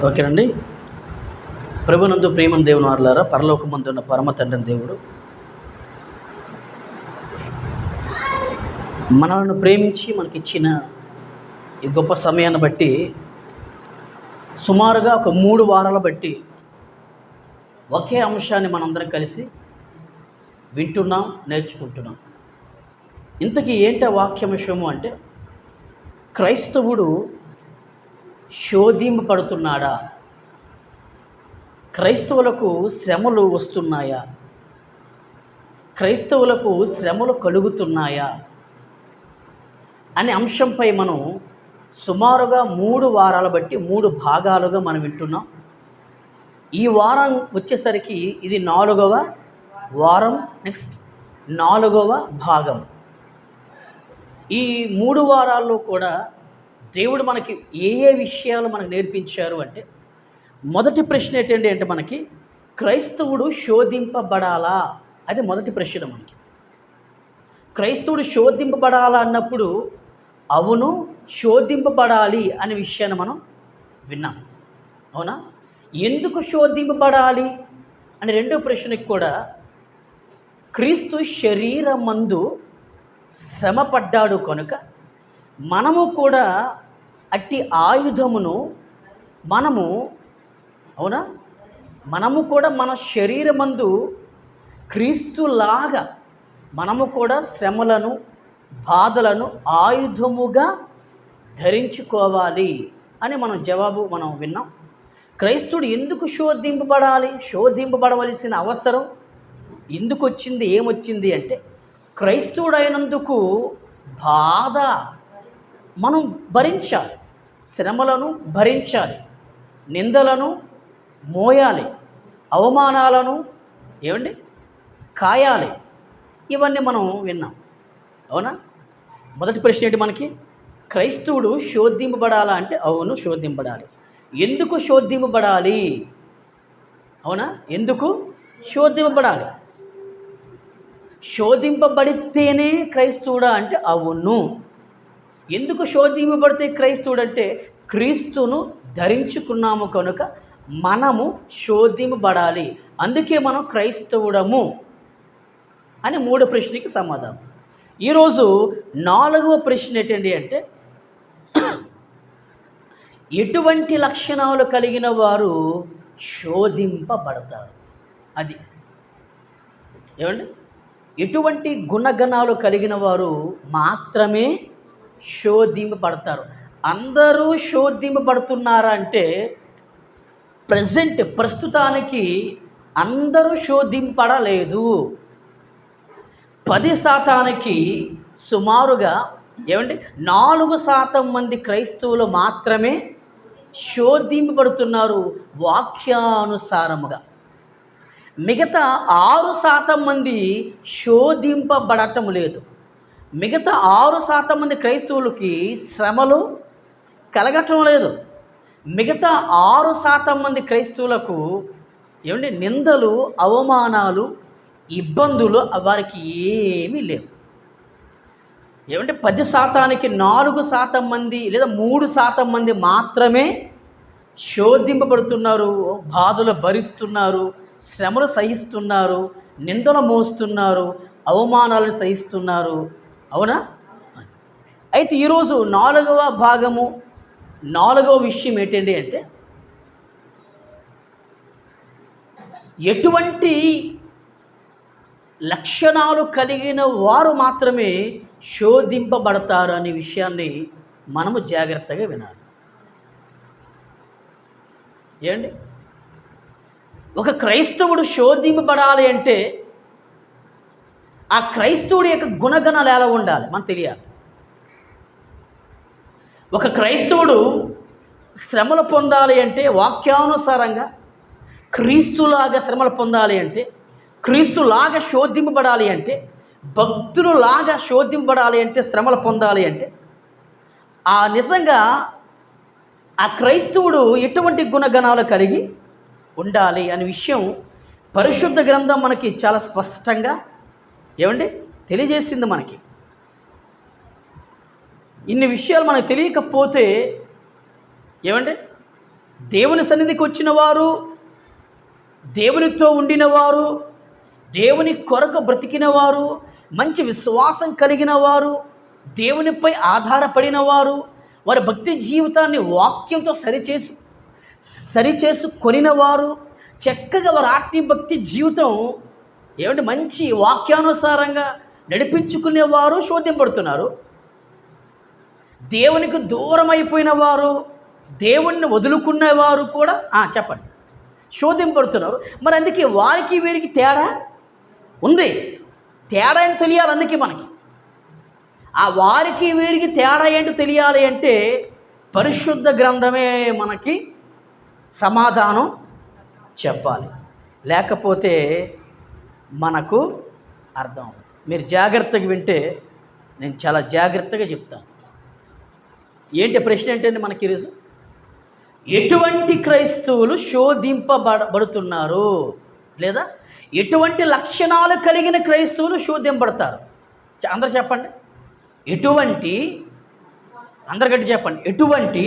ఓకేనండి. ప్రభునందు ప్రేమను దేవుని వారలారా, పరలోకమందున్న పరమ తండ్రి దేవుడు మనల్ని ప్రేమించి మనకిచ్చిన ఈ గొప్ప సమయాన్ని బట్టి సుమారుగా ఒక 3 వారాల బట్టి ఒకే అంశాన్ని మనందరం కలిసి వింటున్నాం, నేర్చుకుంటున్నాం. ఇంతకీ ఏంటి వాక్యాంశము అంటే, క్రైస్తవుడు శోధింపబడుతున్నాడా? క్రైస్తవులకు శ్రమలు వస్తున్నాయా? క్రైస్తవులకు శ్రమలు కలుగుతున్నాయా అనే అంశంపై మనం సుమారుగా 3 వారాల బట్టి 3 భాగాలుగా మనం వింటున్నాం. ఈ వారం వచ్చేసరికి ఇది 4వ వారం, నెక్స్ట్ 4వ భాగం. ఈ 3 వారాల్లో కూడా దేవుడు మనకి ఏ విషయాలు మనకు నేర్పించారు అంటే, మొదటి ప్రశ్న ఏంటంటే మనకి క్రైస్తవుడు శోధింపబడాలా? అది మొదటి ప్రశ్న. మనకి క్రైస్తవుడు శోధింపబడాలా అన్నప్పుడు అవును, శోధింపబడాలి అనే విషయాన్ని మనం విన్నాం. అవునా? ఎందుకు శోధింపబడాలి అని రెండో ప్రశ్నకి కూడా క్రీస్తు శరీరమందు శ్రమ పడ్డాడు కనుక మనము కూడా అట్టి ఆయుధమును మనము కూడా మన శరీరమందు క్రీస్తులాగా మనము కూడా శ్రమలను, బాధలను ఆయుధముగా ధరించుకోవాలి అని జవాబు మనం విన్నాం. క్రైస్తవుడు ఎందుకు శోధింపబడాలి, శోధింపబడవలసిన అవసరం ఎందుకు వచ్చింది, ఏమొచ్చింది అంటే, క్రైస్తవుడైనందుకు బాధ మనం భరించాలి, శ్రమలను భరించాలి, నిందలను మోయాలి, అవమానాలను కాయాలి. ఇవన్నీ మనం విన్నాం. అవునా? మొదటి ప్రశ్న ఏంటి మనకి? క్రైస్తవుడు శోధింపబడాలా అంటే అవును, శోధింపబడాలి. ఎందుకు శోధింపబడాలి? అవునా? ఎందుకు శోధింపబడాలి? శోధింపబడితేనే క్రైస్తవుడా అంటే అవును. ఎందుకు శోధింపబడితే క్రైస్తవుడు అంటే, క్రీస్తును ధరించుకున్నాము కనుక మనము శోధింపబడాలి, అందుకే మనం క్రైస్తవుడము అని 3 ప్రశ్నకి సమాధానం. ఈరోజు 4వ ప్రశ్న ఏంటండి అంటే, ఎటువంటి లక్షణాలు కలిగిన వారు శోధింపబడతారు? అది ఎటువంటి గుణగణాలు కలిగిన వారు మాత్రమే శోధింపబడతారు? అందరూ శోధింపబడుతున్నారా అంటే, ప్రస్తుతానికి అందరూ శోధింపబడలేదు. 10% సుమారుగా 4% మంది క్రైస్తవులు మాత్రమే శోధింపబడుతున్నారు వాక్యానుసారముగా. మిగతా 6% మంది శోధింపబడటం లేదు. మిగతా 6% మంది క్రైస్తవులకి శ్రమలు కలగటం లేదు. మిగతా 6% మంది క్రైస్తవులకు నిందలు, అవమానాలు, ఇబ్బందులు వారికి ఏమీ లేవు. 10%కి 4% మంది లేదా 3% మంది మాత్రమే శోధింపబడుతున్నారు, బాధలు భరిస్తున్నారు, శ్రమలు సహిస్తున్నారు, నిందలు మోస్తున్నారు, అవమానాలను సహిస్తున్నారు. అవునా? అయితే ఈరోజు 4వ భాగము, 4వ విషయం ఏంటండి అంటే, ఎటువంటి లక్షణాలు కలిగిన వారు మాత్రమే శోధింపబడతారు అనే విషయాన్ని మనము జాగ్రత్తగా వినాలి. ఒక క్రైస్తవుడు శోధింపబడాలి అంటే ఆ క్రైస్తవుడి యొక్క గుణగణాలు ఎలా ఉండాలి మనకు తెలియాలి. ఒక క్రైస్తవుడు శ్రమలు పొందాలి అంటే వాక్యానుసారంగా క్రీస్తులాగా శ్రమలు పొందాలి అంటే, క్రీస్తులాగా శోధింపబడాలి అంటే, భక్తులులాగా శోధింపబడాలి అంటే, శ్రమలు పొందాలి అంటే, నిజంగా ఆ క్రైస్తవుడు ఎటువంటి గుణగణాలు కలిగి ఉండాలి అనే విషయం పరిశుద్ధ గ్రంథం మనకి చాలా స్పష్టంగా తెలియజేసింది మనకి. ఇన్ని విషయాలు మనకు తెలియకపోతే ఏమండి, దేవుని సన్నిధికి వచ్చిన వారు, దేవునితో ఉండిన వారు, దేవుని కొరకు బ్రతికిన వారు, మంచి విశ్వాసం కలిగిన వారు, దేవునిపై ఆధారపడిన వారు, వారి భక్తి జీవితాన్ని వాక్యంతో సరిచేసుకొనిన వారు, చక్కగా వారి ఆత్మీయ భక్తి జీవితం ఏమంటే మంచి వాక్యానుసారంగా నడిపించుకునేవారు శోధింపడుతున్నారు. దేవునికి దూరం అయిపోయిన వారు, దేవుణ్ణి వదులుకునేవారు కూడా చెప్పండి శోధింపడుతున్నారు. మరి అందుకే వారికి వీరికి తేడా ఉంది. తేడా ఏంటో తెలియాలి. అందుకే మనకి ఆ వారికి వీరికి తేడా ఏంటో తెలియాలి అంటే పరిశుద్ధ గ్రంథమే మనకి సమాధానం చెప్పాలి. లేకపోతే మనకు అర్థం. మీరు జాగ్రత్తగా వింటే నేను చాలా జాగ్రత్తగా చెప్తాను. ఏంటి ప్రశ్న ఏంటంటే మనకి ఈరోజు, ఎటువంటి క్రైస్తవులు శోధింపబడుతున్నారు, లేదా ఎటువంటి లక్షణాలు కలిగిన క్రైస్తవులు శోధింపబడతారు? అందరూ చెప్పండి. అందరికంటే చెప్పండి. ఎటువంటి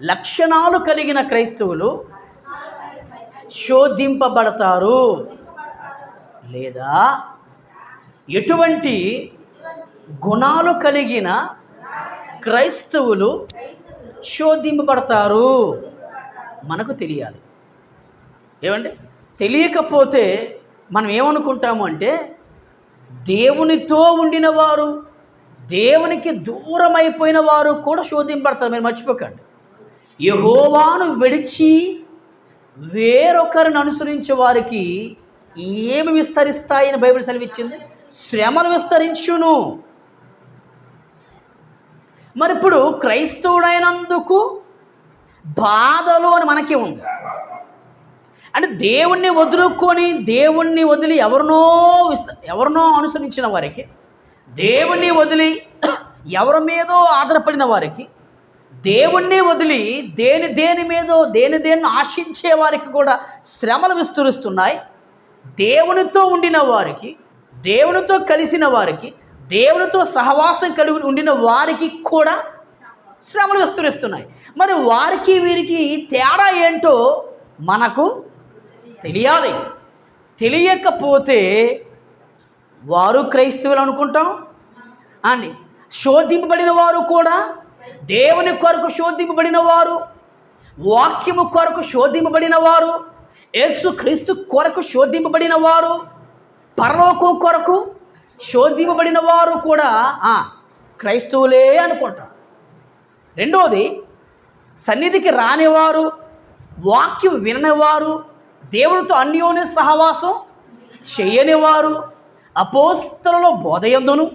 లక్షణాలు కలిగిన క్రైస్తవులు శోధింపబడతారు, లేదా ఎటువంటి గుణాలు కలిగిన క్రైస్తవులు శోధింపబడతారు మనకు తెలియాలి. ఏమండి, తెలియకపోతే మనం ఏమనుకుంటాము అంటే దేవునితో ఉండిన వారు, దేవునికి దూరం అయిపోయిన వారు కూడా శోధింపబడతారు. మీరు మర్చిపోకండి. యెహోవాను విడిచి వేరొకరిని అనుసరించే వారికి ఏమి విస్తరిస్తాయని బైబిల్ సెలవిచ్చింది? శ్రమలు విస్తరించును. మరి ఇప్పుడు క్రైస్తవుడైనందుకు బాధలు అని మనకి ఉంది. అంటే దేవుణ్ణి వదిలి ఎవరినో అనుసరించిన వారికి, దేవుణ్ణి వదిలి ఎవరి మీదో ఆధారపడిన వారికి, దేవుణ్ణి వదిలి దేని ఆశించే వారికి కూడా శ్రమలు విస్తరిస్తున్నాయి. దేవునితో ఉండిన వారికి, దేవునితో కలిసిన వారికి, దేవునితో సహవాసం కలిగి ఉండిన వారికి కూడా శ్రమలు విస్తరిస్తున్నాయి. మరి వారికి వీరికి తేడా ఏంటో మనకు తెలియాలి. తెలియకపోతే వారు క్రైస్తవులు అనుకుంటాం అండి. శోధింపబడిన వారు కూడా, దేవుని కొరకు శోధింపబడిన వారు, వాక్యము కొరకు శోధింపబడిన వారు, యేసు క్రీస్తు కొరకు శోధింపబడిన వారు, పరలోకం కొరకు శోధింపబడిన వారు కూడా క్రైస్తవులే అనుకుంటాం. రెండోది, సన్నిధికి రానివారు, వాక్యం విననివారు, దేవునితో అన్యోన్య సహవాసం చేయనివారు, అపోస్తలుల బోధ యందును,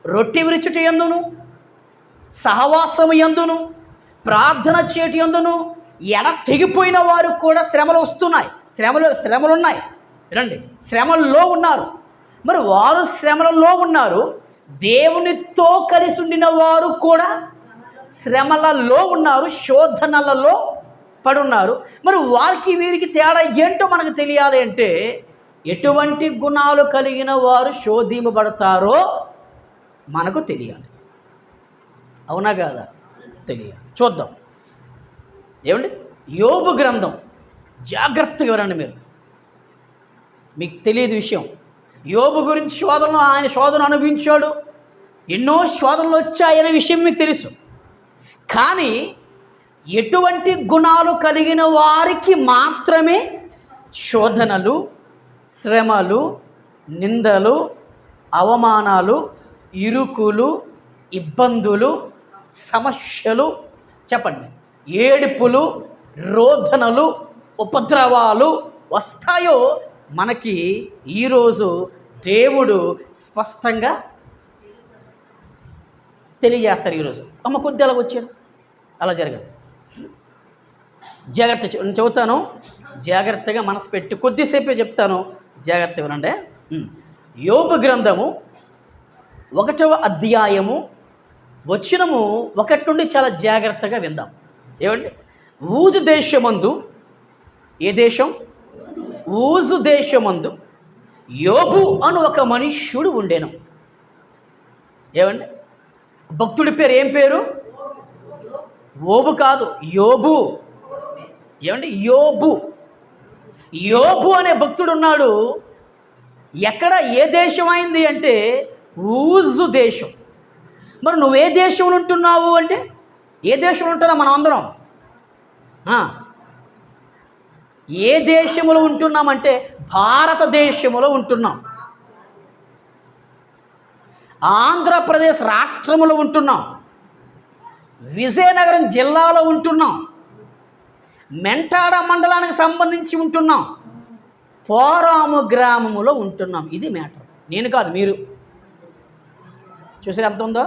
రొట్టె విరుచుట యందును, సహవాసము యందును, ప్రార్థన చేటి యందును తెగిపోయిన వారు కూడా శ్రమలు వస్తున్నాయి. శ్రమలున్నాయి. వినండి, శ్రమల్లో ఉన్నారు. మరి వారు శ్రమలలో ఉన్నారు. దేవునితో కలిసి ఉండిన వారు కూడా శ్రమలలో ఉన్నారు, శోధనలలో పడున్నారు. మరి వారికి వీరికి తేడా ఏంటో మనకు తెలియాలి అంటే ఎటువంటి గుణాలు కలిగిన వారు శోధింపబడతారో మనకు తెలియాలి. అవునా కాదా? తెలియాలి. చూద్దాం. ఏమండి, యోబు గ్రంథం జాగ్రత్తగా వినండి. మీకు తెలియదు విషయం. యోబు గురించి ఆయన శోధన అనుభవించాడు. ఎన్నో శోధనలు వచ్చాయనే విషయం మీకు తెలుసు. కానీ ఎటువంటి గుణాలు కలిగిన వారికి మాత్రమే శోధనలు, శ్రమలు, నిందలు, అవమానాలు, ఇరుకులు, ఇబ్బందులు, సమస్యలు, చెప్పండి, ఏడుపులు, రోదనలు, ఉపద్రవాలు వస్తాయో మనకి ఈరోజు దేవుడు స్పష్టంగా తెలియజేస్తారు. ఈరోజు కొద్ది అలాగ వచ్చాడు, అలా జరగదు. జాగ్రత్త చెబుతాను, జాగ్రత్తగా మనసు పెట్టి కొద్దిసేపే చెప్తాను, జాగ్రత్తగా వినండి. యోబు గ్రంథము 1వ అధ్యాయము వచనము 1 నుండి చాలా జాగ్రత్తగా విందాం. ఏమండి, ఊజు దేశమందు, ఏ దేశం? ఊజు దేశమందు యోబు అను ఒక మనుష్యుడు ఉండెను. ఏమండి, భక్తుడి పేరు ఏం పేరు? ఓబు కాదు, యోబు. ఏమండి? యోబు. యోబు అనే భక్తుడు ఉన్నాడు. ఎక్కడ, ఏ దేశం అయింది అంటే ఊజు దేశం. మరి నువ్వే దేశంలో ఉంటున్నావు అంటే, ఏ దేశంలో ఉంటున్నావు మనం అందరం? ఏ దేశంలో ఉంటున్నామంటే భారతదేశంలో ఉంటున్నాం. ఆంధ్రప్రదేశ్ రాష్ట్రంలో ఉంటున్నాం. విజయనగరం జిల్లాలో ఉంటున్నాం. మెంటాడ మండలానికి సంబంధించి ఉంటున్నాం. పోరాము గ్రామములో ఉంటున్నాం. ఇది మ్యాటర్. నేను కాదు, మీరు. చూసారు ఎంత ఉందో?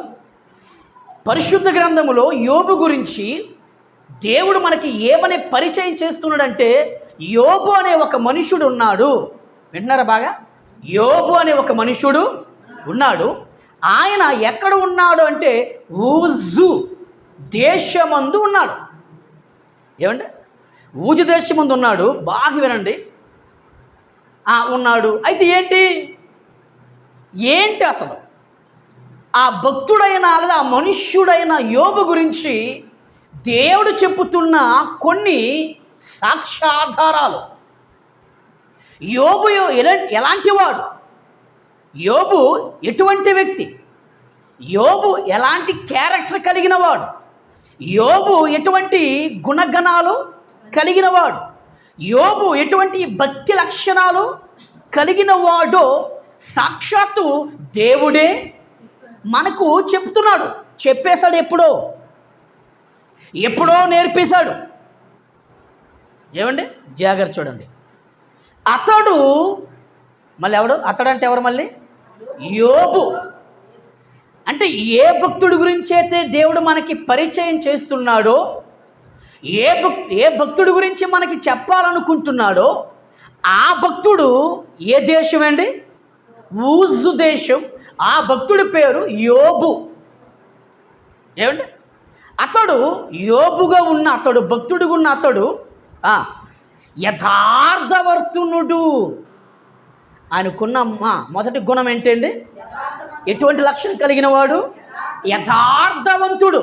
పరిశుద్ధ గ్రంథములో యోబు గురించి దేవుడు మనకి ఏమని పరిచయం చేస్తున్నాడంటే, యోబు అనే ఒక మనుషుడు ఉన్నాడు. వింటున్నారా బాగా? యోబు అనే ఒక మనుషుడు ఉన్నాడు. ఆయన ఎక్కడ ఉన్నాడు అంటే ఊజు దేశమందు ఉన్నాడు. ఏమండి? ఊజు దేశమందు ఉన్నాడు. బాగా వినండి. ఉన్నాడు. అయితే ఏంటి అసలు ఆ భక్తుడైన లేదా ఆ మనుష్యుడైన యోబు గురించి దేవుడు చెప్పుతున్న కొన్ని సాక్ష్యాధారాలు. యోబు ఎలాంటి వాడు? యోబు ఎటువంటి వ్యక్తి? యోబు ఎలాంటి క్యారెక్టర్ కలిగిన వాడు? యోబు ఎటువంటి గుణగణాలు కలిగిన వాడు? యోబు ఎటువంటి భక్తి లక్షణాలు కలిగిన వాడో సాక్షాత్తు దేవుడే మనకు చెప్తున్నాడు. చెప్పేశాడు. ఎప్పుడో నేర్పేశాడు. ఏమండి? జాగ్రత్త చూడండి. అతడు మళ్ళీ ఎవడు? అతడంటే ఎవరు? మళ్ళీ యోబు. అంటే ఏ భక్తుడి గురించి అయితే దేవుడు మనకి పరిచయం చేస్తున్నాడో, ఏ భక్తుడి గురించి మనకి చెప్పాలనుకుంటున్నాడో ఆ భక్తుడు ఏ దేశం అండి? ఊజు దేశం. ఆ భక్తుడి పేరు యోబు. ఏమండి? అతడు యోబుగా ఉన్న అతడు, భక్తుడిగా ఉన్న అతడు యథార్థవర్తనుడు. ఆయనకున్న మొదటి గుణం ఏంటండి? ఎటువంటి లక్షణం కలిగిన వాడు? యథార్థవంతుడు.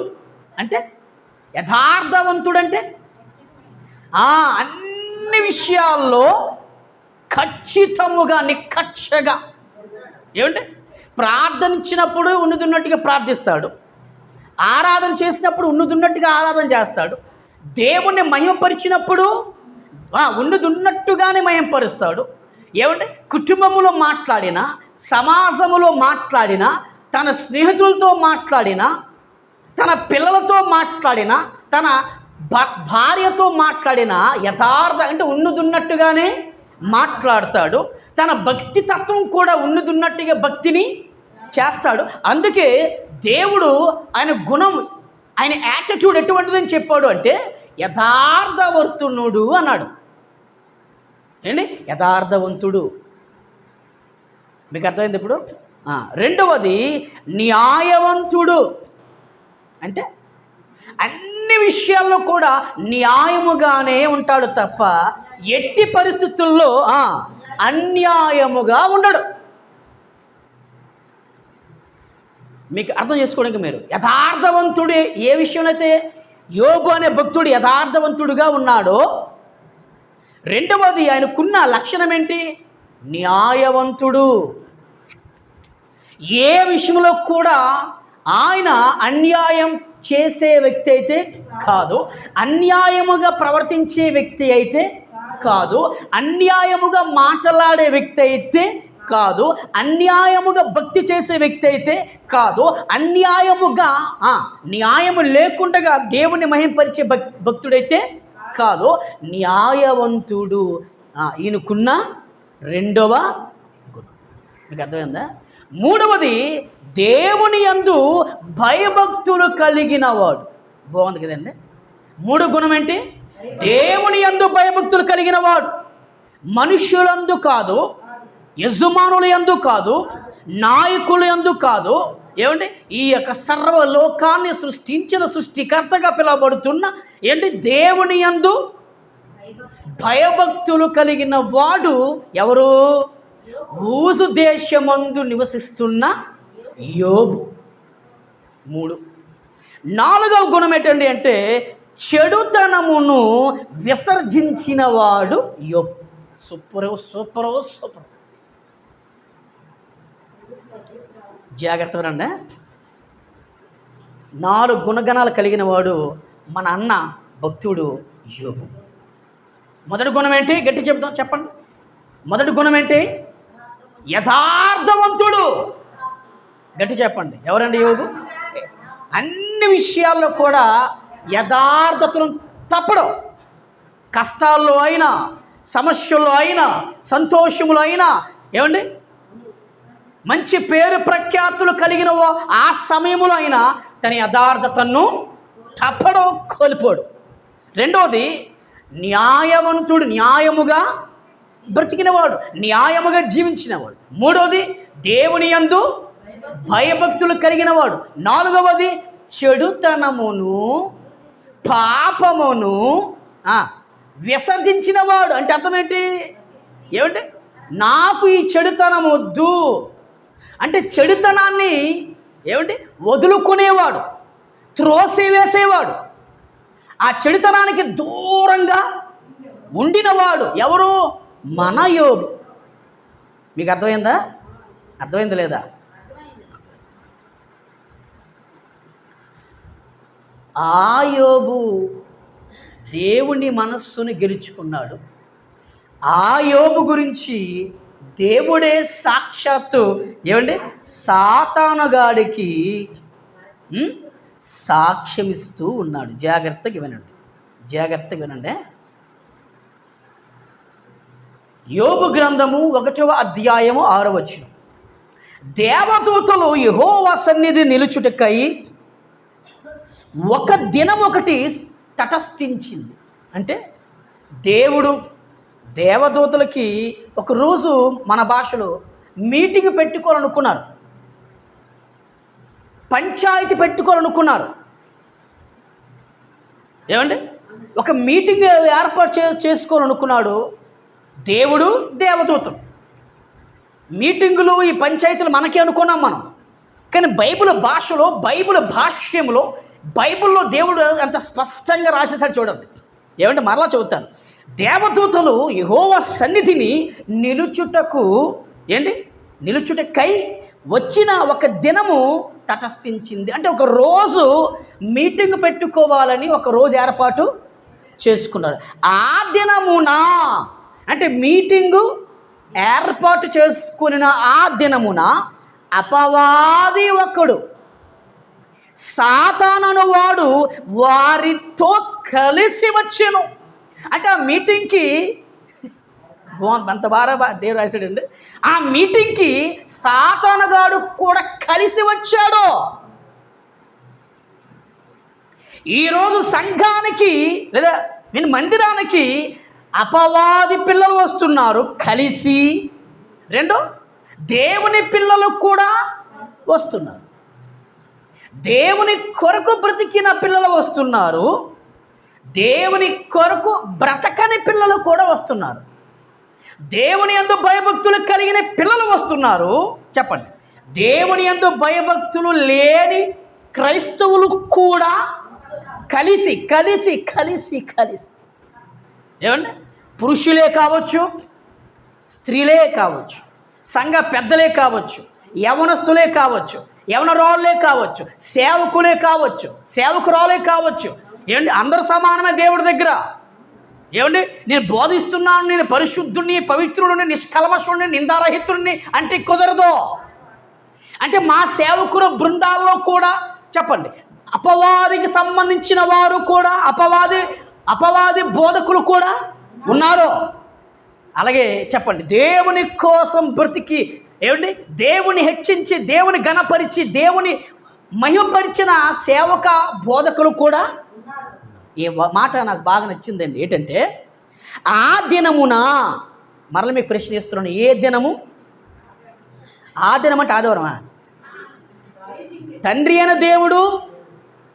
అంటే యథార్థవంతుడంటే అన్ని విషయాల్లో ఖచ్చితముగా, నిక్కచ్చగా. ఏమంటే? ప్రార్థనించినప్పుడు ఉన్నదున్నట్టుగా ప్రార్థిస్తాడు. ఆరాధన చేసినప్పుడు ఉన్నదున్నట్టుగా ఆరాధన చేస్తాడు. దేవుణ్ణి మహిమపరిచినప్పుడు ఉన్నదున్నట్టుగానే మహిమపరుస్తాడు. ఏమంటే? కుటుంబములో మాట్లాడినా, సమాజములో మాట్లాడినా, తన స్నేహితులతో మాట్లాడినా, తన పిల్లలతో మాట్లాడినా, తన భార్యతో మాట్లాడినా యథార్థ అంటే ఉన్నదున్నట్టుగానే మాట్లాడతాడు. తన భక్తి తత్వం కూడా ఉన్నదున్నట్టుగా భక్తిని చేస్తాడు. అందుకే దేవుడు ఆయన గుణం, ఆయన యాటిట్యూడ్ ఎటువంటిదని చెప్పాడు అంటే యథార్థవర్తనుడు అన్నాడు. ఏంటి? యథార్థవంతుడు. మీకు అర్థమైంది ఇప్పుడు? రెండవది న్యాయవంతుడు. అంటే అన్ని విషయాల్లో కూడా న్యాయముగానే ఉంటాడు తప్ప ఎట్టి పరిస్థితుల్లో అన్యాయముగా ఉండడు. మీకు అర్థం చేసుకోవడానికి మీరు యథార్థవంతుడు ఏ విషయంలో అయితే యోబు అనే భక్తుడు యథార్థవంతుడుగా ఉన్నాడో, రెండవది ఆయనకున్న లక్షణం ఏంటి? న్యాయవంతుడు. ఏ విషయంలో కూడా ఆయన అన్యాయం చేసే వ్యక్తి అయితే కాదు, అన్యాయముగా ప్రవర్తించే వ్యక్తి అయితే కాదు, అన్యాయముగా మాట్లాడే వ్యక్తి అయితే కాదు, అన్యాయముగా భక్తి చేసే వ్యక్తి అయితే కాదు, అన్యాయముగా న్యాయము లేకుండా దేవుని మహింపరిచే భక్తుడైతే కాదు, న్యాయవంతుడు. ఈయనకున్న రెండవ గుణం. మీకు అర్థమైందా? మూడవది దేవుని యందు భయభక్తులు కలిగిన వాడు. బాగుంది కదండి? మూడు గుణం ఏంటి? దేవుని యందు భయభక్తులు కలిగిన వాడు. మనుష్యులందు కాదు, యజమానుల యందు కాదు, నాయకుల యందు కాదు. ఏమంటే? ఈ యొక్క సర్వలోకాన్ని సృష్టించిన సృష్టికర్తగా పిలువబడుతున్న దేవుని యందు భయభక్తులు కలిగిన వాడు ఎవరు? ఊజు దేశమందు నివసిస్తున్న యోబు. 3. 4వ గుణం ఏంటండి అంటే చెడుతనమును విసర్జించినవాడు యోబు. Super super super. జాగ్రత్తగా రండి. 4 గుణగణాలు కలిగిన వాడు మన అన్న భక్తుడు యోబు. మొదటి గుణం ఏంటి? గట్టి చెప్తాం, చెప్పండి. మొదటి గుణం ఏంటి? యథార్థవంతుడు. గట్టి చెప్పండి. ఎవరండి యోబు? అన్ని విషయాల్లో కూడా యథార్థతను తప్పడం. కష్టాల్లో అయినా, సమస్యల్లో అయినా, సంతోషములో అయినా, ఏమండి మంచి పేరు ప్రఖ్యాతులు కలిగిన ఆ సమయంలో అయినా తన యథార్థతను తప్పడం, కోల్పోడు. 2వది న్యాయవంతుడు, న్యాయముగా బ్రతికినవాడు, న్యాయముగా జీవించినవాడు. 3వది దేవుని యందు భయభక్తులు కలిగినవాడు. 4వది చెడుతనమును పాపమును విసర్జించినవాడు. అంటే అర్థం ఏంటి? ఏమంటే నాకు ఈ చెడుతనం వద్దు అంటే చెడుతనాన్ని ఏమంటే వదులుకునేవాడు, త్రోసివేసేవాడు, ఆ చెడుతనానికి దూరంగా ఉండినవాడు ఎవరు? మన యోబు. మీకు అర్థమైందా? అర్థమైంది లేదా? ఆ యోబు దేవుని మనస్సును గెలుచుకున్నాడు. ఆ యోబు గురించి దేవుడే సాక్షాత్తు ఏమండి సాతానుగాడికి సాక్ష్యమిస్తూ ఉన్నాడు. జాగ్రత్తగా వినండి, జాగ్రత్తగా వినండి. యోబు గ్రంథము 1వ అధ్యాయము 6వ వచనం. దేవదూతలు యెహోవా సన్నిధి నిలుచుటకై ఒక దినం ఒకటి తటస్థించింది. అంటే దేవుడు దేవదూతలకి ఒకరోజు మన భాషలో మీటింగ్ పెట్టుకోవాలనుకున్నారు, పంచాయతీ పెట్టుకోవాలనుకున్నారు. ఏమండి ఒక మీటింగ్ ఏర్పాటు చేసుకోవాలనుకున్నాడు దేవుడు, దేవదూతలు. మీటింగులు, ఈ పంచాయతీలు మనకే అనుకున్నాం మనం. కానీ బైబిల్ భాషలో, బైబిల్ భాష్యంలో, బైబిల్లో దేవుడు అంత స్పష్టంగా రాసేసాడు చూడండి. ఏమంటే మరలా చెబుతాను. దేవదూతలు యెహోవా సన్నిధిని నిలుచుటకై వచ్చిన ఒక దినము తటస్థించింది. అంటే ఒక రోజు మీటింగ్ పెట్టుకోవాలని ఒక రోజు ఏర్పాటు చేసుకున్నారు. ఆ దినమున అంటే మీటింగు ఏర్పాటు చేసుకున్న ఆ దినమున అపవాది ఒకడు, సాతాను వాడు వారితో కలిసి వచ్చెను. అంటే ఆ మీటింగ్కి అంత బాగా దేవుడు రాశాడండి. ఆ మీటింగ్కి సాతానుగాడు కూడా కలిసి వచ్చాడు. ఈరోజు సంఘానికి లేదా మందిరానికి అపవాది పిల్లలు వస్తున్నారు కలిసి. 2 దేవుని పిల్లలు కూడా వస్తున్నారు. దేవుని కొరకు బ్రతికిన పిల్లలు వస్తున్నారు, దేవుని కొరకు బ్రతకని పిల్లలు కూడా వస్తున్నారు. దేవుని యందు భయభక్తులు కలిగిన పిల్లలు వస్తున్నారు. చెప్పండి, దేవుని యందు భయభక్తులు లేని క్రైస్తవులు కూడా కలిసి కలిసి కలిసి కలిసి ఏమండి పురుషులే కావచ్చు, స్త్రీలే కావచ్చు, సంఘ పెద్దలే కావచ్చు, యవనస్తులే కావచ్చు, యవనరాళ్ళే కావచ్చు, సేవకులే కావచ్చు, సేవకురాలే కావచ్చు. ఏమండి అందరూ సమానమే దేవుడి దగ్గర. ఏమండి నేను బోధిస్తున్నాను, నేను పరిశుద్ధుడిని, పవిత్రుడిని, నిష్కల్మషుడిని, నిందారహితుడిని అంటే కుదరదు. అంటే మా సేవకుల బృందాల్లో కూడా చెప్పండి అపవాదికి సంబంధించిన వారు కూడా, అపవాది బోధకులు కూడా ఉన్నారు. అలాగే చెప్పండి దేవుని కోసం బ్రతికి ఏమండి దేవుని హెచ్చించి, దేవుని ఘనపరిచి, దేవుని మహిమపరిచిన సేవక బోధకులు కూడా. ఈ మాట నాకు బాగా నచ్చిందండి. ఏంటంటే ఆ దినమున, మరల మీకు ప్రశ్న ఇస్తున్నాను, ఏ దినము? ఆ దినం అంటే ఆదివారమా? తండ్రి అయిన దేవుడు,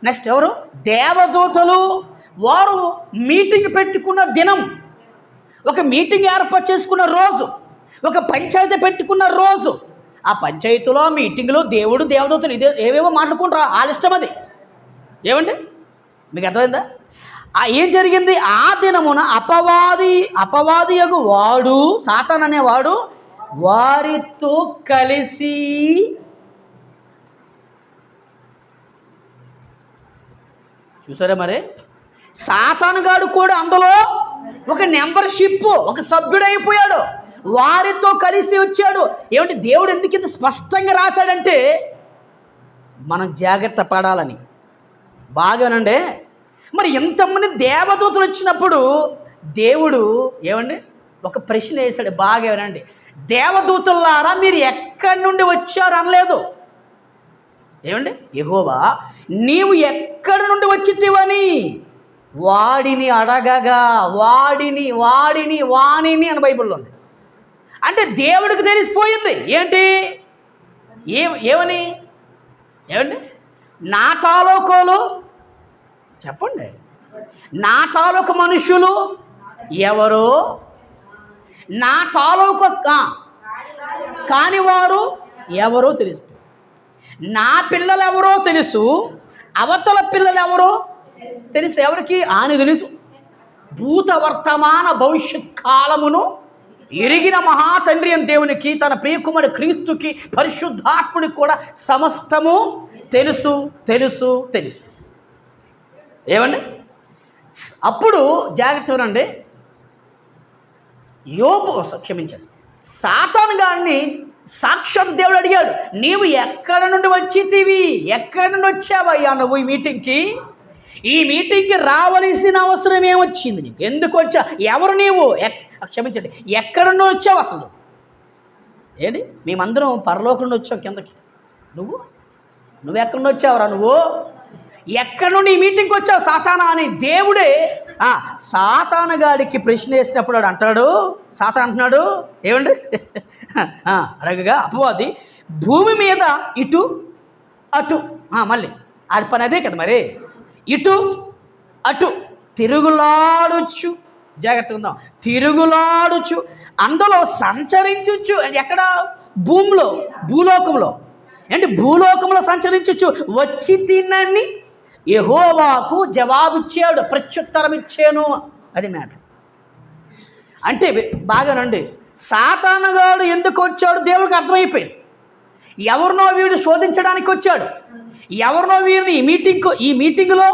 నెక్స్ట్ ఎవరు? దేవదూతలు. వారు మీటింగ్ పెట్టుకున్న దినం, ఒక మీటింగ్ ఏర్పాటు చేసుకున్న రోజు, ఒక పంచాయతీ పెట్టుకున్న రోజు, ఆ పంచాయతీలో మీటింగ్లో దేవుడు దేవదూతలు ఇదే ఏవేవో మాట్లాడుకుంటారు, వాళ్ళ ఇష్టం అది. ఏమండి మీకు అర్థమైందా? ఏం జరిగింది? ఆ దినమున అపవాది యగు వాడు, సాతాన్ అనేవాడు వారితో కలిసి చూసారా మరి, సాతాను గాడు కూడా అందులో ఒక మెంబర్షిప్, ఒక సభ్యుడైపోయాడు, వారితో కలిసి వచ్చాడు. ఏమంటే దేవుడు ఎందుకు ఇంత స్పష్టంగా రాశాడంటే మనం జాగ్రత్త పడాలని. బాగానండి. మరి ఎంతమంది దేవదూతలు వచ్చినప్పుడు దేవుడు ఏమండి ఒక ప్రశ్న వేశాడు. బాగా వినండి, దేవదూతలారా మీరు ఎక్కడి నుండి వచ్చారు అనలేదు. ఏమండి, యెహోవా నీవు ఎక్కడి నుండి వచ్చితివని వాడిని అడగగా వాణిని అని బైబిల్లో ఉంది. అంటే దేవుడికి తెలిసిపోయింది ఏంటి, ఏమని? ఏమండి, నా తాలూకోలు చెప్పండి, నా తాలూకు మనుషులు ఎవరో, నా తాలూకు కానివారు ఎవరో తెలుసు, నా పిల్లలు ఎవరో తెలుసు, అవతల పిల్లలు ఎవరో తెలుసు. ఎవరికి? ఆయన తెలుసు. భూత వర్తమాన భవిష్యత్ కాలమును ఎరిగిన మహాతండ్రి అని దేవునికి, తన ప్రియకుమారుడు క్రీస్తుకి, పరిశుద్ధాత్ముడికి కూడా సమస్తము తెలుసు తెలుసు తెలుసు. ఏమండి, అప్పుడు జాగ్రత్త వినండి. యోబు క్షమించండి, సాతాను గారిని సాక్షాత్ దేవుడు అడిగాడు, నీవు ఎక్కడ నుండి వచ్చితివి, ఎక్కడి నుండి వచ్చావయ్యా నువ్వు ఈ మీటింగ్కి రావలసిన అవసరం ఏమొచ్చింది నీకు, ఎందుకు వచ్చా, ఎవరు నీవు, క్షమించండి ఎక్కడి నుండి వచ్చావు అసలు? ఏంటి, మేమందరం పరలోకం నుండి వచ్చావు కిందకి, నువ్వు ఎక్కడి నుండి వచ్చావురా, నువ్వు ఎక్కడి నుండి ఈ మీటింగ్కి వచ్చావు సాతానా అని దేవుడే సాతాను గాడికి ప్రశ్న వేసినప్పుడు వాడు అంటాడు, సాతాను అంటున్నాడు ఏమండి అడగగా అపవాది భూమి మీద ఇటు అటు, మళ్ళీ ఆడి పని అదే కదా మరి, ఇటు అటు తిరుగులాడుచు, జాగ్రత్తగా ఉందాం, తిరుగులాడుచు అందులో సంచరించుచు. ఎక్కడ? భూలోకంలో ఏంటి, భూలోకంలో సంచరించుచు వచ్చి తినని యెహోవాకు జవాబిచ్చాడు, ప్రత్యుత్తరం ఇచ్చాను. అది మ్యాటర్. అంటే బాగానండి, సాతానుగాడు ఎందుకు వచ్చాడు దేవుడికి అర్థమైపోయింది. ఎవరినో వీడు శోధించడానికి వచ్చాడు, ఎవరినో వీరిని ఈ మీటింగ్లో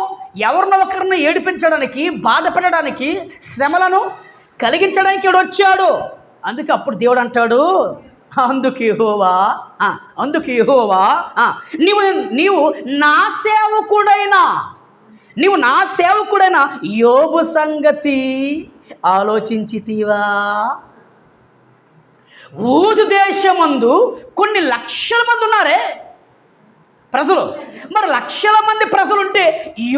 ఎవరినో ఒకరిని ఏడిపించడానికి, బాధపడడానికి, శ్రమలను కలిగించడానికి వీడు వచ్చాడు. అందుకే అప్పుడు దేవుడు అంటాడు, అందుకు యెహోవా నీవు నా సేవకుడైన యోబు సంగతి ఆలోచించితివా? ఊజు దేశమందు కొన్ని లక్షల మంది ఉన్నారే ప్రజలు, మరి లక్షల మంది ప్రజలు ఉంటే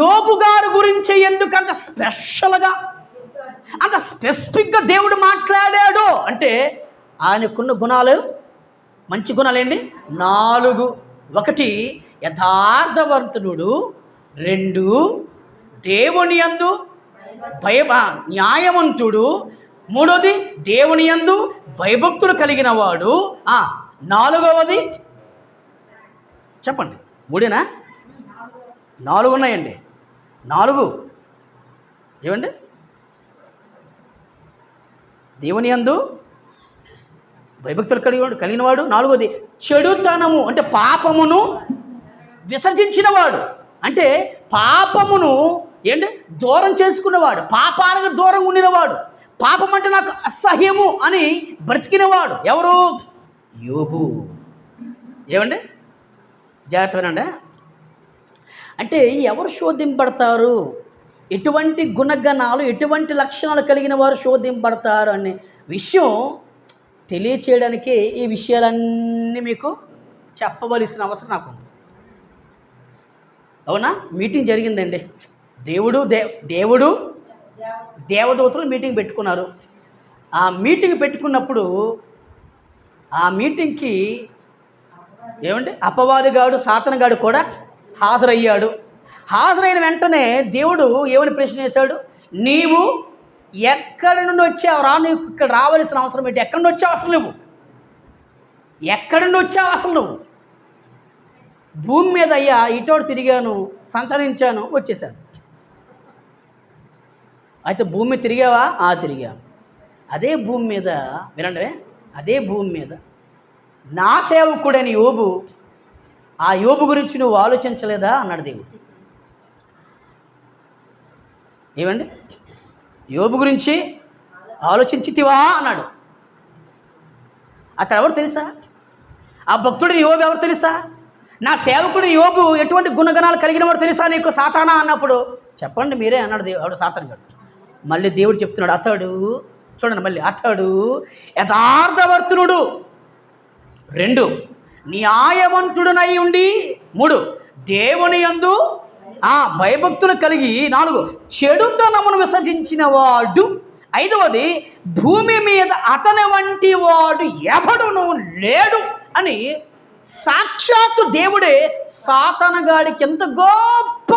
యోబు గారి గురించి ఎందుకు అంత స్పెషల్గా, అంత స్పెసిఫిక్గా దేవుడు మాట్లాడాడు అంటే ఆయనకున్న గుణాలు, మంచి గుణాలు ఏంటి? 4. 1 యథార్థవంతుడు, 2 దేవుని యందు న్యాయవంతుడు, 3 దేవుని యందు భయభక్తులు కలిగిన వాడు, 4వది చెప్పండి, 3 4 ఉన్నాయండి, 4 ఏమండి? దేవుని యందు భయభక్తులు కలిగినవాడు, 4వది చెడుతనము అంటే పాపమును విసర్జించినవాడు, అంటే పాపమును ఏంటి దూరం చేసుకున్నవాడు, పాపానికి దూరంగా ఉండినవాడు, పాపం అంటే నాకు అసహ్యము అని బ్రతికినవాడు ఎవరు? యోబు. ఏమండి జాగ్రత్తగానండి. అంటే ఎవరు శోధింపడతారు, ఎటువంటి గుణగణాలు, ఎటువంటి లక్షణాలు కలిగిన వారు శోధింపడతారు అనే విషయం తెలియచేయడానికే ఈ విషయాలన్నీ మీకు చెప్పవలసిన అవసరం నాకు ఉంది. అవునా? మీటింగ్ జరిగిందండి, దేవుడు దేవదూతలు మీటింగ్ పెట్టుకున్నారు. ఆ మీటింగ్ పెట్టుకున్నప్పుడు ఆ మీటింగ్కి ఏమంటే అపవాదిగాడు, సాతానుగాడు కూడా హాజరయ్యాడు. హాజరైన వెంటనే దేవుడు ఏమని ప్రశ్న వేశాడు, నీవు ఎక్కడి నుండి వచ్చావురా, నీకు ఇక్కడ రావాల్సిన అవసరం ఏంటి, ఎక్కడి నుండి వచ్చావు అసలు, ఎక్కడి నుండి వచ్చావు అసలు నువ్వు? భూమి మీద అయ్యా ఇటోటి తిరిగాను, సంచరించాను, వచ్చేసాను. అయితే భూమి మీద తిరిగావా? తిరిగాను. అదే భూమి మీద వినండి, అదే భూమి మీద నా సేవకుడైన యోబు, ఆ యోబు గురించి నువ్వు ఆలోచించలేదా అన్నాడు దేవుడు. ఏమండి, యోబు గురించి ఆలోచించితివా అన్నాడు. అతడు ఎవరు తెలుసా? ఆ భక్తుడిని యోబు ఎవరు తెలుసా? నా సేవకుడిని యోబు ఎటువంటి గుణగణాలు కలిగిన వాడు తెలుసా నీకు సాతానా అన్నప్పుడు? చెప్పండి మీరే అన్నాడు దేవుడు. సాతాను గారు మళ్ళీ దేవుడు చెప్తున్నాడు, అతడు చూడండి, మళ్ళీ అతడు యథార్థవర్తనుడు, 2 న్యాయవంతుడునై ఉండి, 3 దేవుని యందు భయభక్తులు కలిగి, 4 చెడుతనమును విసర్జించిన వాడు, 5వది భూమి మీద అతని వంటి వాడు ఎవడును లేడు అని సాక్షాత్తు దేవుడే సాతానుగాడికి ఎంత గొప్ప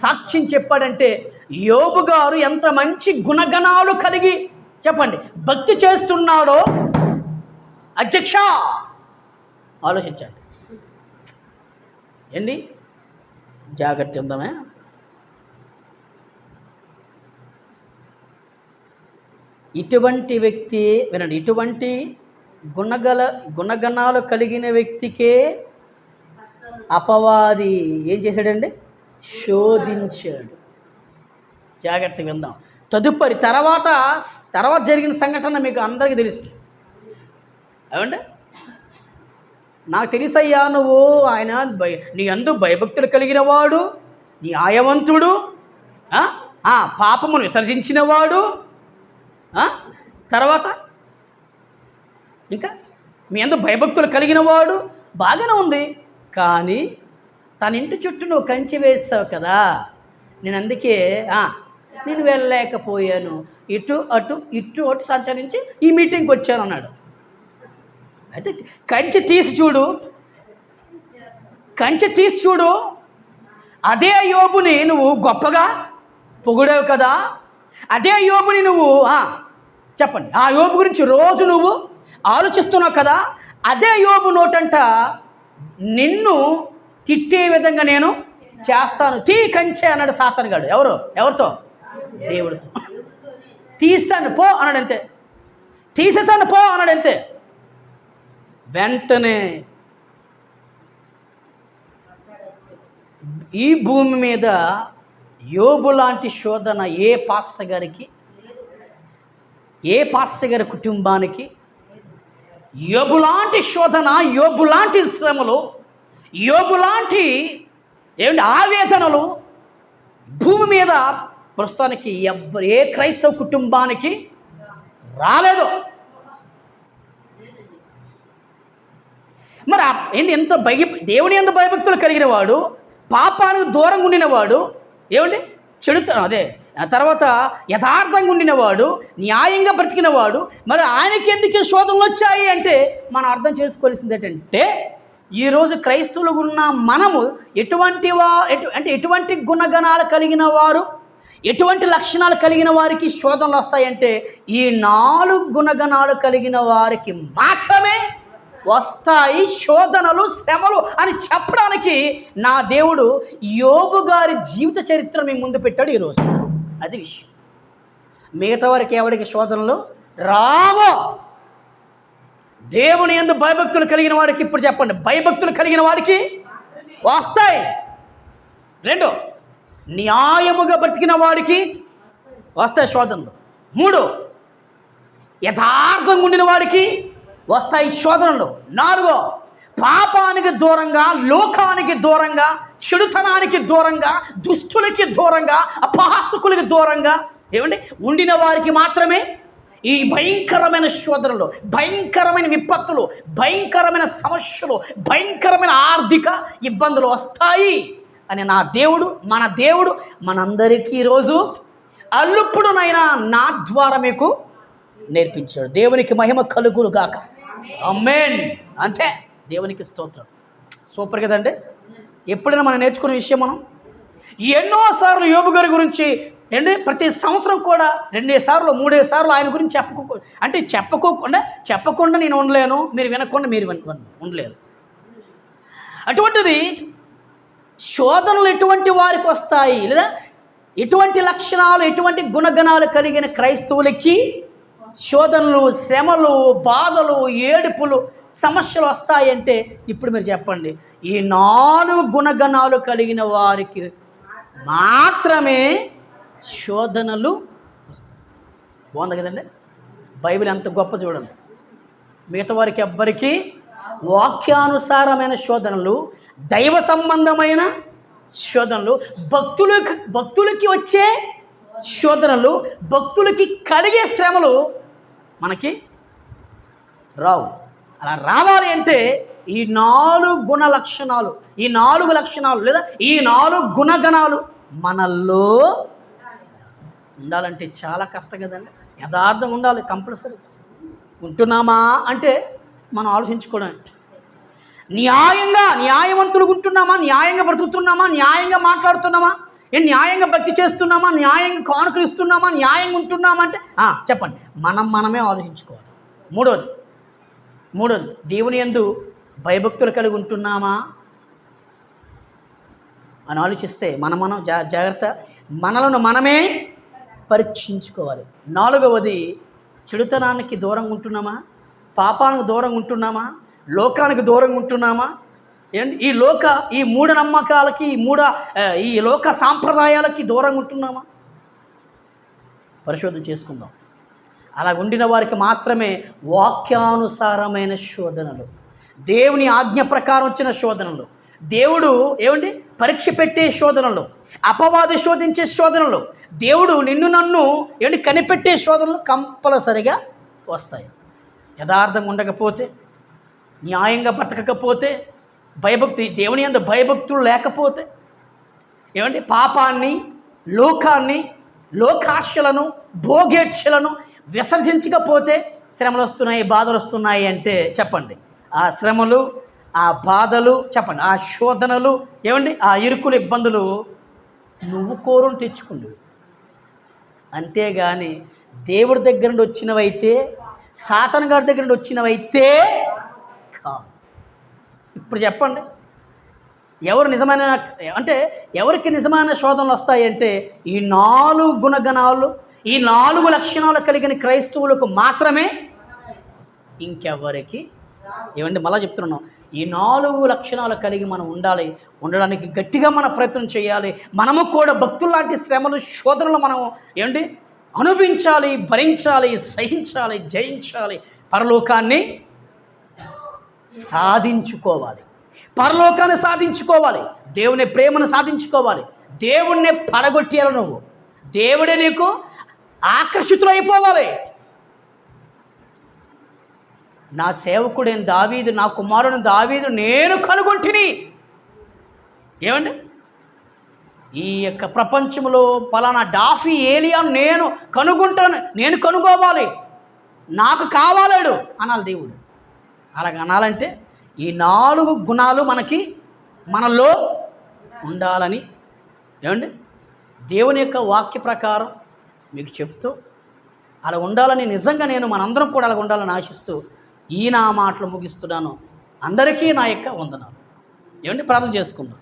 సాక్ష్యం చెప్పాడంటే, యోబు గారు ఎంత మంచి గుణగణాలు కలిగి చెప్పండి భక్తి చేస్తున్నాడో అధ్యక్ష ఆలోచించండి. ఏంటి జాగ్రత్త ఉందామే. ఇటువంటి వ్యక్తి వినండి, ఇటువంటి గుణగణాలు కలిగిన వ్యక్తికే అపవాది ఏం చేశాడండి? శోధించాడు. జాగ్రత్త విందాం. తదుపరి తర్వాత జరిగిన సంఘటన మీకు అందరికీ తెలుసు. ఏమండి, నాకు తెలుసయ్యా నువ్వు ఆయన నీ అందు భయభక్తులు కలిగిన వాడు, న్యాయవంతుడు, పాపమును విసర్జించిన వాడు, తర్వాత ఇంకా మీ అందు భయభక్తులు కలిగిన వాడు, బాగానే ఉంది. కానీ తన ఇంటి చుట్టూ నువ్వు కంచి వేస్తావు కదా, నేను అందుకే నేను వెళ్ళలేకపోయాను, ఇటు అటు సంచరించి ఈ మీటింగ్కి వచ్చాను అన్నాడు. అయితే కంచి తీసి చూడు, అదే యోబుని నువ్వు గొప్పగా పొగిడావు కదా, అదే యోబుని నువ్వు చెప్పండి ఆ యోబు గురించి రోజు నువ్వు ఆలోచిస్తున్నావు కదా, అదే యోబు నోటంట నిన్ను తిట్టే విధంగా నేను చేస్తాను, తీ కంచె అన్నాడు సాతాను గాడు. ఎవరితో? దేవుడితో. తీసాను పో అన్నాడు అంతే, తీసేసాను పో అన్నాడు అంతే. వెంటనే ఈ భూమి మీద యోబు లాంటి శోధన ఏ పాస్టర్ గారి కుటుంబానికి, యోబు లాంటి శోధన, యోబు లాంటి శ్రమలు, యోబు లాంటి ఆవేదనలు భూమి మీద ప్రస్తుతానికి ఏ క్రైస్తవ కుటుంబానికి రాలేదు. మరి ఎంత దేవుని ఎంత భయభక్తులు కలిగిన వాడు, పాపానికి దూరంగా ఉండినవాడు, తర్వాత యథార్థంగా ఉండినవాడు, న్యాయంగా బ్రతికినవాడు, మరి ఆయనకి ఎందుకు శోధనలు వచ్చాయి అంటే మనం అర్థం చేసుకోవాల్సింది ఏంటంటే, ఈరోజు క్రైస్తవులు ఉన్న మనము ఎటువంటి గుణగణాలు కలిగిన వారు, ఎటువంటి లక్షణాలు కలిగిన వారికి శోధనలు వస్తాయంటే ఈ 4 గుణగణాలు కలిగిన వారికి మాత్రమే వస్తాయి శోధనలు, శ్రమలు అని చెప్పడానికి నా దేవుడు యోబు గారి జీవిత చరిత్ర మీ ముందు పెట్టాడు ఈరోజు. అది విషయం. మిగతా వారికి ఎవరికి శోధనలు రావో. దేవుని యందు భయభక్తులు కలిగిన వాడికి, ఇప్పుడు చెప్పండి, భయభక్తులు కలిగిన వాడికి వస్తాయి. 2 న్యాయముగా బ్రతికిన వాడికి వస్తాయి శోధనలు. 3 యథార్థంగా ఉండిన వాడికి వస్తాయి శోధనలు. 4 పాపానికి దూరంగా, లోకానికి దూరంగా, చెడుతనానికి దూరంగా, దుష్టులకి దూరంగా, అపహాసకులకి దూరంగా ఉండిన వారికి మాత్రమే ఈ భయంకరమైన శోధనలు, భయంకరమైన విపత్తులు, భయంకరమైన సమస్యలు, భయంకరమైన ఆర్థిక ఇబ్బందులు వస్తాయి అని మన దేవుడు మనందరికీ ఈరోజు అల్లుప్పుడునైనా నా ద్వారా మీకు నేర్పించాడు. దేవునికి మహిమ కలుగును గాక. ఆమేన్. అంతే, దేవునికి స్తోత్రం. సూపర్ కదండి. ఎప్పుడైనా మనం నేర్చుకునే విషయం, మనం ఎన్నోసార్లు యోబు గారి గురించి ఏంటి ప్రతి సంవత్సరం కూడా 2 సార్లు 3 సార్లు ఆయన గురించి చెప్పకుండా నేను ఉండలేను, మీరు వినకుండా మీరు ఉండలేరు. అటువంటిది శోధనలు ఎటువంటి వారికి వస్తాయి, లేదా ఎటువంటి లక్షణాలు ఎటువంటి గుణగణాలు కలిగిన క్రైస్తవులకి శోధనలు, శ్రమలు, బాధలు, ఏడుపులు, సమస్యలు వస్తాయంటే ఇప్పుడు మీరు చెప్పండి. ఈ 4 గుణగణాలు కలిగిన వారికి మాత్రమే శోధనలు వస్తాయి. బాగుంది కదండి? బైబిల్ ఎంత గొప్ప చూడండి. మిగతా వారికి ఎవ్వరికీ వాక్యానుసారమైన శోధనలు, దైవ సంబంధమైన శోధనలు, భక్తులకి వచ్చే శోధనలు, భక్తులకి కలిగే శ్రమలు మనకి రావు. అలా రావాలి అంటే ఈ 4 గుణ లక్షణాలు, ఈ 4 లక్షణాలు లేదా ఈ 4 గుణగణాలు మనలో ఉండాలంటే చాలా కష్టం కదండి. యథార్థంగా ఉండాలి, కంపల్సరీ. ఉంటున్నామా అంటే మనం ఆలోచించుకోవడం, న్యాయవంతులుగా ఉంటున్నామా, న్యాయంగా బ్రతుకుతున్నామా, న్యాయంగా మాట్లాడుతున్నామా, న్యాయంగా భక్తి చేస్తున్నామా, న్యాయంగా కానుకలు ఇస్తున్నామా, న్యాయంగా ఉంటున్నామా అంటే చెప్పండి. మనమే ఆలోచించుకోవాలి. మూడోది దేవుని యందు భయభక్తులు కలిగి ఉంటున్నామా అని ఆలోచిస్తే మనం జాగ్రత్త, మనలను మనమే పరీక్షించుకోవాలి. 4వది చెడుతనానికి దూరంగా ఉంటున్నామా, పాపానికి దూరంగా ఉంటున్నామా, లోకానికి దూరంగా ఉంటున్నామా, ఈ మూఢనమ్మకాలకి, ఈ లోక సాంప్రదాయాలకి దూరంగా ఉంటున్నామా? పరిశోధన చేసుకుందాం. అలా ఉండిన వారికి మాత్రమే వాక్యానుసారమైన శోధనలు, దేవుని ఆజ్ఞ ప్రకారం వచ్చిన శోధనలు, దేవుడు పరీక్ష పెట్టే శోధనలు, అపవాది శోధించే శోధనలు, దేవుడు నిన్ను నన్ను కనిపెట్టే శోధనలు కంపల్సరిగా వస్తాయి. యథార్థంగా ఉండకపోతే, న్యాయంగా బ్రతకకపోతే, దేవుని యందు భయభక్తులు లేకపోతే, పాపాన్ని, లోకాన్ని, లోకాశలను, భోగేచ్ఛలను విసర్జించకపోతే శ్రమలు వస్తున్నాయి, బాధలు వస్తున్నాయి అంటే చెప్పండి. ఆ శ్రమలు, ఆ బాధలు, చెప్పండి, ఆ శోధనలు, ఆ ఇరుకులు, ఇబ్బందులు నువ్వు కోరుని తెచ్చుకుండేవి. అంతేగాని దేవుడి దగ్గర నుండి వచ్చినవైతే, సాతాను గారి దగ్గర నుండి వచ్చినవైతే కాదు. ఇప్పుడు చెప్పండి, ఎవరికి నిజమైన శోధనలు వస్తాయంటే ఈ 4 గుణగణాలు, ఈ 4 లక్షణాలు కలిగిన క్రైస్తవులకు మాత్రమే. ఇంకెవరికి మళ్ళా చెప్తున్నాను, ఈ 4 లక్షణాలు కలిగి మనం ఉండడానికి గట్టిగా మన ప్రయత్నం చేయాలి. మనము కూడా భక్తుల్లాంటి శ్రమలు, శోధనలు మనం అనుభవించాలి, భరించాలి, సహించాలి, జయించాలి. పరలోకాన్ని సాధించుకోవాలి, దేవుని ప్రేమను సాధించుకోవాలి, దేవుణ్ణి పడగొట్టేయాలి. నువ్వు దేవుడే నీకు ఆకర్షితులైపోవాలి. నా సేవకుడైన దావీదు, నా కుమారుడు దావీదు నేను కనుగొంటిని. ఈ యొక్క ప్రపంచంలో పలానా డాఫీ ఏలియాను నేను కనుగొంటాను, నేను కనుగోవాలి, నాకు కావాలాడు అనాలి దేవుడు. అలాగ అనాలంటే ఈ 4 గుణాలు మనలో ఉండాలని దేవుని యొక్క వాక్య ప్రకారం మీకు చెప్తూ అలా ఉండాలని, నిజంగా మనందరం కూడా అలా ఉండాలని ఆశిస్తూ నా మాటలు ముగిస్తున్నాను. అందరికీ నా యొక్క వందనాలు. ప్రార్థన చేసుకుందాం.